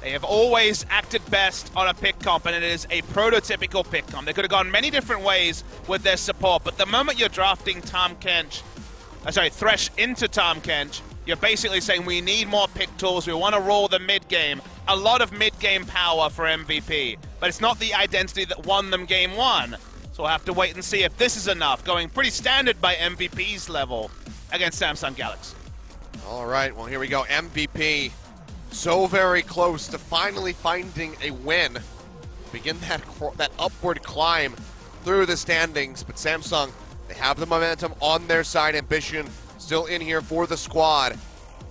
They have always acted best on a pick comp, and it is a prototypical pick comp. They could have gone many different ways with their support, but the moment you're drafting Thresh into Tahm Kench, you're basically saying we need more pick tools, we want to roll the mid-game. A lot of mid-game power for MVP, but it's not the identity that won them game one. So we'll have to wait and see if this is enough, going pretty standard by MVP's level against Samsung Galaxy. All right, well, here we go. MVP so very close to finally finding a win. Begin that upward climb through the standings, but Samsung, they have the momentum on their side. Ambition still in here for the squad.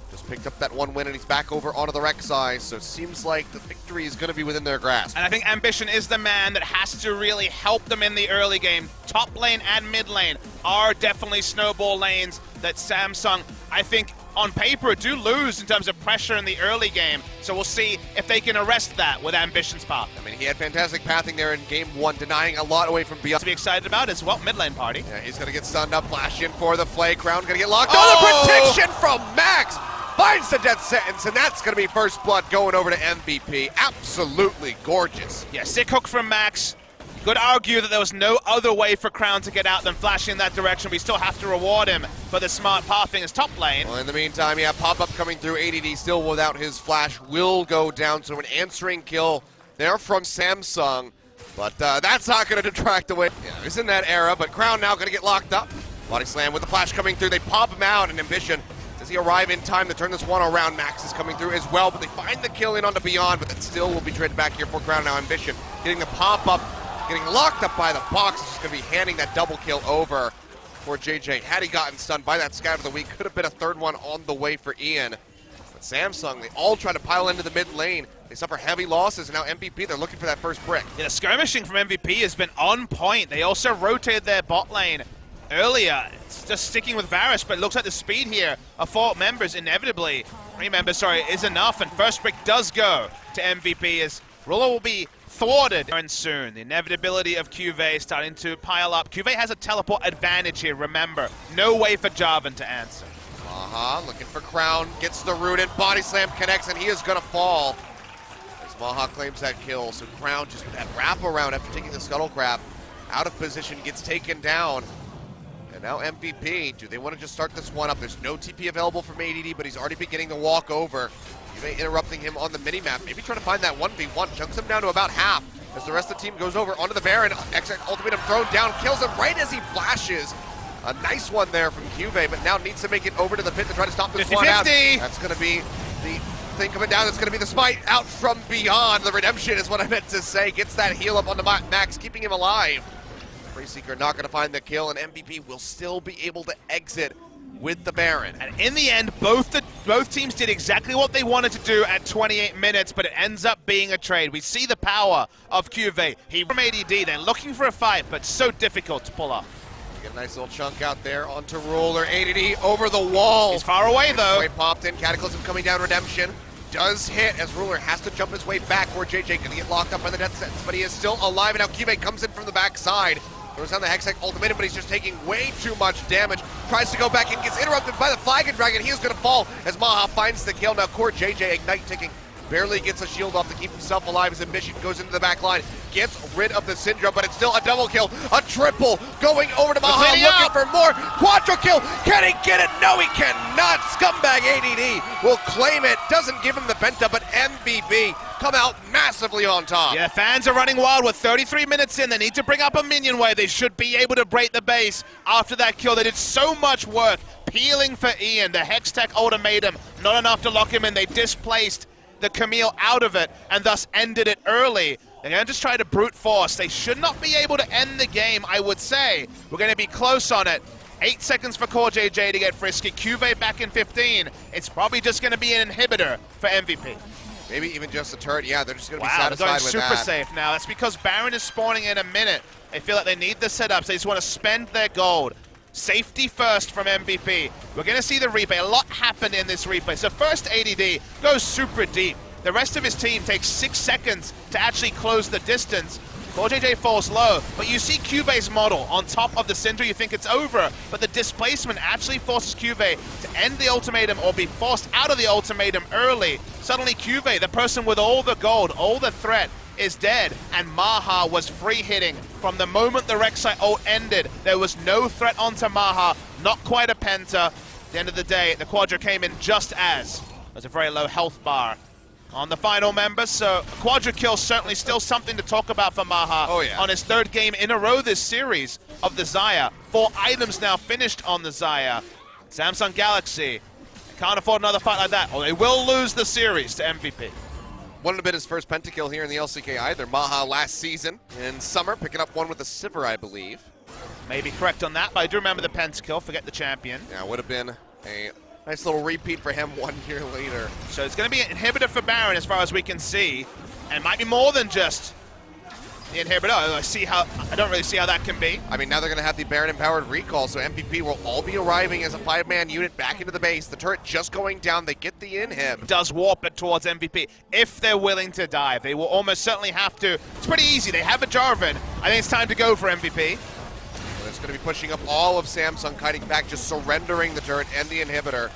Just picked up that one win, and he's back over onto the rec side, so it seems like the victory is going to be within their grasp. And I think Ambition is the man that has to really help them in the early game. Top lane and mid lane are definitely snowball lanes that Samsung, I think, on paper, do lose in terms of pressure in the early game. So we'll see if they can arrest that with Ambition's path. I mean, he had fantastic pathing there in game one, denying a lot away from beyond. To be excited about as well, mid lane party. Yeah, he's going to get stunned up, flash in for the Flay. Crown going to get locked. Oh, the protection from Max! Finds the death sentence, and that's going to be first blood going over to MVP. Absolutely gorgeous. Yeah, sick hook from Max. You could argue that there was no other way for Crown to get out than flashing in that direction. We still have to reward him for the smart pathing his top lane. Well, in the meantime, yeah, pop-up coming through. ADD still without his flash will go down. So an answering kill there from Samsung. But that's not going to detract away. Yeah, he's in that era, but Crown now going to get locked up. Body slam with the flash coming through. They pop him out, and Ambition, does he arrive in time to turn this one around? Max is coming through as well, but they find the kill in onto Beyond, but that still will be traded back here for Crown. Now Ambition getting the pop-up, getting locked up by the box. It's just going to be handing that double kill over for JJ. Had he gotten stunned by that Scout of the Week, could have been a third one on the way for Ian. But Samsung, they all try to pile into the mid lane. They suffer heavy losses, and now MVP, they're looking for that first brick. Yeah, the skirmishing from MVP has been on point. They also rotated their bot lane earlier. It's just sticking with Varus, but it looks like the speed here of 4 members inevitably, 3 members, sorry, is enough, and first brick does go to MVP as Ruler will be thwarted and soon. The inevitability of Cuvée starting to pile up. Cuvée has a teleport advantage here, remember. No way for Jarvan to answer. Looking for Crown, gets the root in, body slam connects, and he is gonna fall. As Maha claims that kill, so Crown just with that wrap around after taking the scuttle crab, out of position, gets taken down. And now MVP, do they want to just start this one up? There's no TP available from ADD, but he's already beginning to walk over. Interrupting him on the mini-map, maybe trying to find that 1v1, chunks him down to about half as the rest of the team goes over onto the Baron. Ultimatum thrown down, kills him right as he flashes. A nice one there from Cuvée, but now needs to make it over to the pit to try to stop this one out. That's going to be the thing coming down. That's going to be the smite out from Beyond. The redemption is what I meant to say. Gets that heal up onto Max, keeping him alive. Freeseeker not going to find the kill, and MVP will still be able to exit with the Baron. And in the end, both teams did exactly what they wanted to do at 28 minutes, but it ends up being a trade. We see the power of Cuvée. He from ADD, they're looking for a fight, but so difficult to pull off. Get a nice little chunk out there onto Ruler. ADD over the wall. He's far away though. Way popped in, Cataclysm coming down, redemption. Does hit as Ruler has to jump his way back where JJ gonna get locked up by the death sentence, but he is still alive, and now Cuvée comes in from the backside. Throws down the Hextech ultimatum, but he's just taking way too much damage. Tries to go back and gets interrupted by the Flagon Dragon. He is going to fall as Maha finds the kill. Now Core JJ Ignite ticking. Barely gets a shield off to keep himself alive as Ambition goes into the back line. Gets rid of the Syndra, but it's still a double kill. A triple going over to Maha looking for more. Quadra kill. Can he get it? No, he cannot. Scumbag ADD will claim it. Doesn't give him the penta, but MVP come out massively on top. Yeah, fans are running wild with 33 minutes in. They need to bring up a minion wave. They should be able to break the base after that kill. They did so much work peeling for Ian. The Hextech ultimatum, not enough to lock him in. They displaced the Camille out of it and thus ended it early. They're going to just try to brute force. They should not be able to end the game, I would say. We're going to be close on it. 8 seconds for Core JJ to get frisky. Cuvée back in 15. It's probably just going to be an inhibitor for MVP. Maybe even just a turret. Yeah, they're just going to be Wow, satisfied with that. they're going super safe now. That's because Baron is spawning in a minute. They feel like they need the setups. They just want to spend their gold. Safety first from MVP. We're going to see the replay. A lot happened in this replay. So first ADD goes super deep. The rest of his team takes 6 seconds to actually close the distance. 4JJ falls low, but you see Cuvey's model on top of the Syndra, you think it's over, but the displacement actually forces Cuvey to end the ultimatum or be forced out of the ultimatum early. Suddenly Cuvey, the person with all the gold, all the threat, is dead, and Maha was free hitting. From the moment the Rek'Sai ult ended, there was no threat onto Maha, not quite a penta. At the end of the day, the Quadra came in just as. There's a very low health bar on the final member, so a Quadra kill certainly still something to talk about for Maha. Oh, yeah. On his third game in a row this series of the Xayah. 4 items now finished on the Xayah. Samsung Galaxy can't afford another fight like that, or they will lose the series to MVP. Wouldn't have been his first pentakill here in the LCK either. Maha last season in summer, picking up one with the Sivir, I believe. Maybe correct on that, but I do remember the pentakill, forget the champion. Yeah, would have been a nice little repeat for him 1 year later. So it's going to be an inhibitor for Baron as far as we can see, and might be more than just the inhibitor. I don't really see how that can be. I mean, now they're going to have the Baron-empowered recall, so MVP will all be arriving as a 5-man unit back into the base. The turret just going down. They get the inhib. Does warp it towards MVP if they're willing to dive. They will almost certainly have to. It's pretty easy. They have a Jarvan. I think it's time to go for MVP. Well, it's going to be pushing up all of Samsung, kiting back, just surrendering the turret and the inhibitor.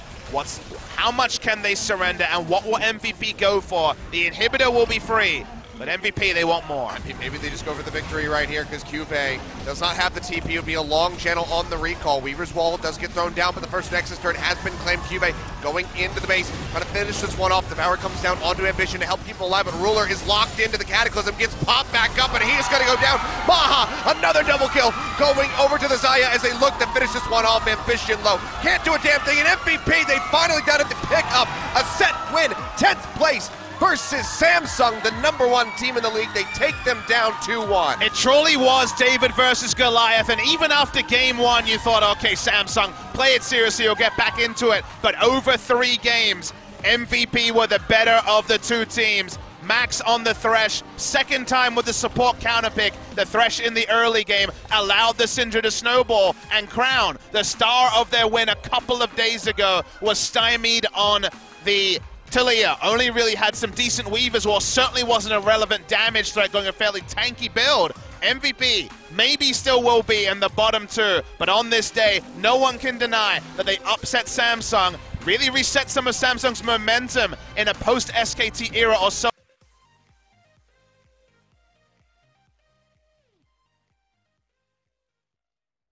How much can they surrender, and what will MVP go for? The inhibitor will be free. But MVP, they want more. Maybe they just go for the victory right here because Cuvey does not have the TP. It would be a long channel on the recall. Weaver's Wall does get thrown down, but the first Nexus turret has been claimed. Cuvey going into the base, trying to finish this one off. The power comes down onto Ambition to help keep him alive, but Ruler is locked into the Cataclysm, gets popped back up, and he is going to go down. Maha, another double kill, going over to the Xayah as they look to finish this one off. Ambition low, can't do a damn thing, and MVP, they finally done it to pick up a set win, 10th place. Versus Samsung, the #1 team in the league. They take them down 2-1. It truly was David versus Goliath, and even after game 1, you thought, okay, Samsung, play it seriously or get back into it. But over 3 games, MVP were the better of the 2 teams. Max on the Thresh, second time with the support counterpick. The Thresh in the early game allowed the Syndra to snowball, and Crown, the star of their win a couple of days ago, was stymied on the Talia. Only really had some decent weavers, or certainly wasn't a relevant damage threat, going a fairly tanky build. MVP maybe still will be in the bottom 2, but on this day, no one can deny that they upset Samsung, really reset some of Samsung's momentum in a post-SKT era or so.